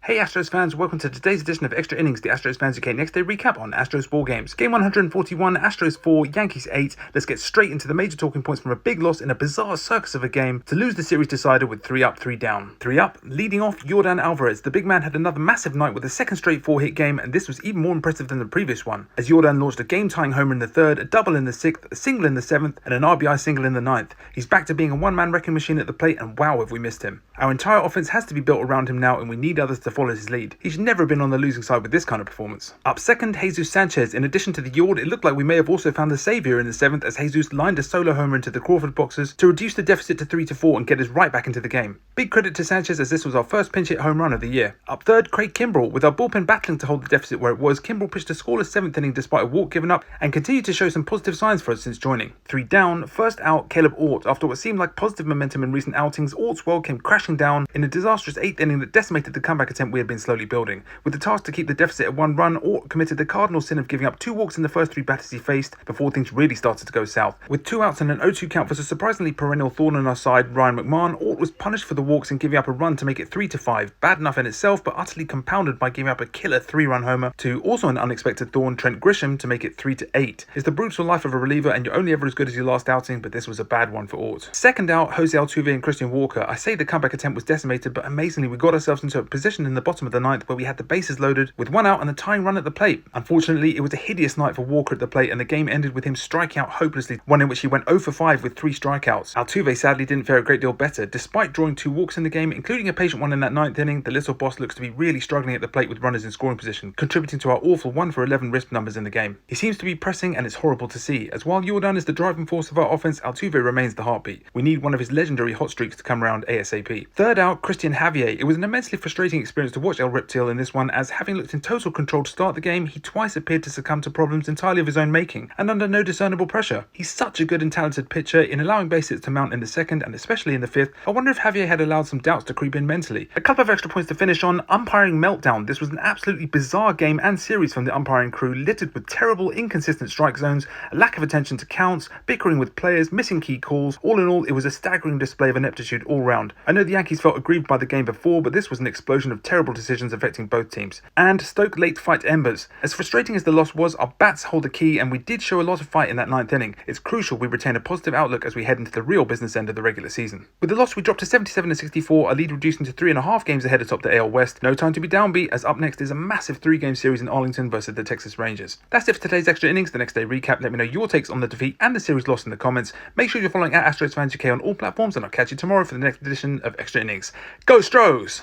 Hey Astros fans, welcome to today's edition of Extra Innings, the Astros Fans UK next day recap on Astros ball games. Game 141, Astros 4, Yankees 8. Let's get straight into the major talking points from a big loss in a bizarre circus of a game to lose the series decider with 3 up, 3 down. 3 up, leading off Yordan Alvarez. The big man had another massive night with a second straight 4-hit game, and this was even more impressive than the previous one, as Yordan launched a game-tying homer in the third, a double in the sixth, a single in the seventh, and an RBI single in the ninth. He's back to being a one-man wrecking machine at the plate, and wow, have we missed him. Our entire offense has to be built around him now, and we need others to follow his lead. He's never been on the losing side with this kind of performance. Up second, Jesus Sanchez. In addition to the Yord, it looked like we may have also found the saviour in the seventh as Jesus lined a solo homer into the Crawford boxes to reduce the deficit to 3-4 and get us right back into the game. Big credit to Sanchez as this was our first pinch hit home run of the year. Up third, Craig Kimbrell. With our bullpen battling to hold the deficit where it was, Kimbrell pitched a scoreless 7th inning despite a walk given up and continued to show some positive signs for us since joining. 3 down, first out, Kaleb Ort. After what seemed like positive momentum in recent outings, Ort's world came crashing down in a disastrous 8th inning that decimated the comeback attempt we had been slowly building. With the task to keep the deficit at 1 run, Ort committed the cardinal sin of giving up 2 walks in the first 3 batters he faced before things really started to go south. With 2 outs and an 0-2 count for a surprisingly perennial thorn on our side, Ryan McMahon, Ort was punished for the walks and giving up a run to make it 3-5. Bad enough in itself, but utterly compounded by giving up a killer 3-run homer to also an unexpected thorn, Trent Grisham, to make it 3-8. It's the brutal life of a reliever, and you're only ever as good as your last outing, but this was a bad one for Ort. Second out, Jose Altuve and Christian Walker. I say the comeback attempt was decimated, but amazingly we got ourselves into a position in the bottom of the ninth where we had the bases loaded with 1 out and a tying run at the plate. Unfortunately, it was a hideous night for Walker at the plate, and the game ended with him striking out hopelessly, one in which he went 0-5 with 3 strikeouts. Altuve sadly didn't fare a great deal better. Despite drawing 2 walks in the game, including a patient one in that 9th inning, the little boss looks to be really struggling at the plate with runners in scoring position, contributing to our awful 1-for-11 RISP numbers in the game. He seems to be pressing, and it's horrible to see, as while Yordan is the driving force of our offense, Altuve remains the heartbeat. We need one of his legendary hot streaks to come around ASAP. Third out, Cristian Javier. It was an immensely frustrating experience to watch El Reptile in this one, as having looked in total control to start the game, he twice appeared to succumb to problems entirely of his own making, and under no discernible pressure. He's such a good and talented pitcher. In allowing base hits to mount in the second and especially in the fifth, I wonder if Javier had allowed some doubts to creep in mentally. A couple of extra points to finish on. Umpiring meltdown. This was an absolutely bizarre game and series from the umpiring crew, littered with terrible, inconsistent strike zones, a lack of attention to counts, bickering with players, missing key calls. All in all, it was a staggering display of ineptitude all round. I know the Yankees felt aggrieved by the game before, but this was an explosion of terrible decisions affecting both teams. And Stoke late fight embers. As frustrating as the loss was, our bats hold the key, and we did show a lot of fight in that 9th inning. It's crucial we retain a positive outlook as we head into the real business end of the regular season. With the loss, we dropped to 77-64, our lead reducing to 3.5 games ahead atop the AL West. No time to be downbeat, as up next is a massive 3-game series in Arlington versus the Texas Rangers. That's it for today's Extra Innings, the next day recap. Let me know your takes on the defeat and the series loss in the comments. Make sure you're following at AstrosFansUK on all platforms, and I'll catch you tomorrow for the next edition of Extra Innings. Go Stros!